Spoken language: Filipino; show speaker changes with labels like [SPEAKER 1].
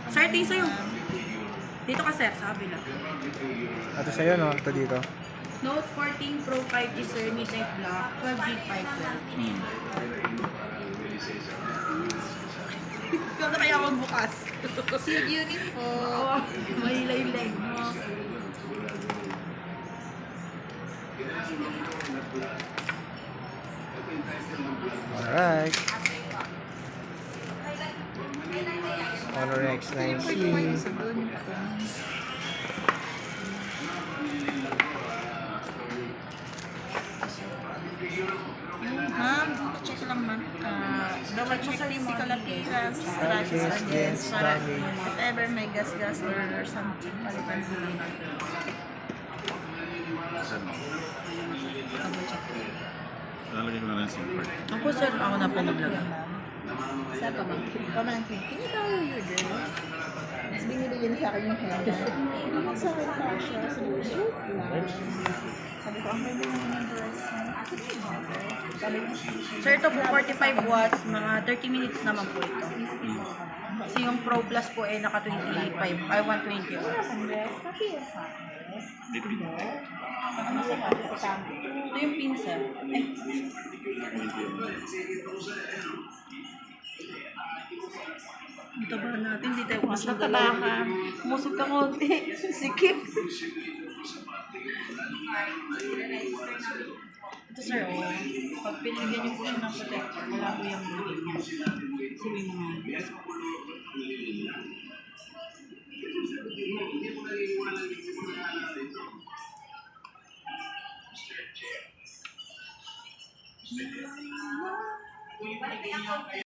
[SPEAKER 1] Sir, ito sa'yo. Dito ka, sir, sa kabila.
[SPEAKER 2] Ito sa'yo, no? Ito dito.
[SPEAKER 1] Note 14 Pro 5G, sir, midnight black, 12GB 512. Kaya kaya akong bukas.
[SPEAKER 3] Sealed unit po.
[SPEAKER 1] Oo, mahila yung leg mo.
[SPEAKER 2] Alright. Honor X9C.
[SPEAKER 3] Ma'am, check lang ma'am. Double check physical appearance, scratches
[SPEAKER 2] Scratches,
[SPEAKER 3] against,
[SPEAKER 2] dents,
[SPEAKER 3] para
[SPEAKER 2] damage.
[SPEAKER 3] if ever may gas-gas or something, palitan po lang.
[SPEAKER 4] Lalagay ko na lang SIM card.
[SPEAKER 1] Ako, sir, ako na po maglagay.
[SPEAKER 3] Sabi ko ma'am, pamangkin, can you borrow your girls? Tapos binili yun sa akin yung henna. Bakit sa akin kasha? Sabi ko, joke lang. Sabi ko, ang ganda naman yung dress mo. Sabi ko,
[SPEAKER 1] Sir, ito po 45 watts, mga 30 minutes naman po ito. Kasi yung Pro Plus po eh naka 25, ay 120 watts.
[SPEAKER 3] ang dress, kapila sa akin.
[SPEAKER 1] Ano sa kami? Ito yung pin, sir. Ay. Ito ba natin? Hindi tayo
[SPEAKER 3] Mas mataba ka.
[SPEAKER 1] Musog ka konti. Sikip. Ito, sir, oh. Pag pinigyan niyo po siya ng protector, wala po yung bibig niya. Sabi mo nga.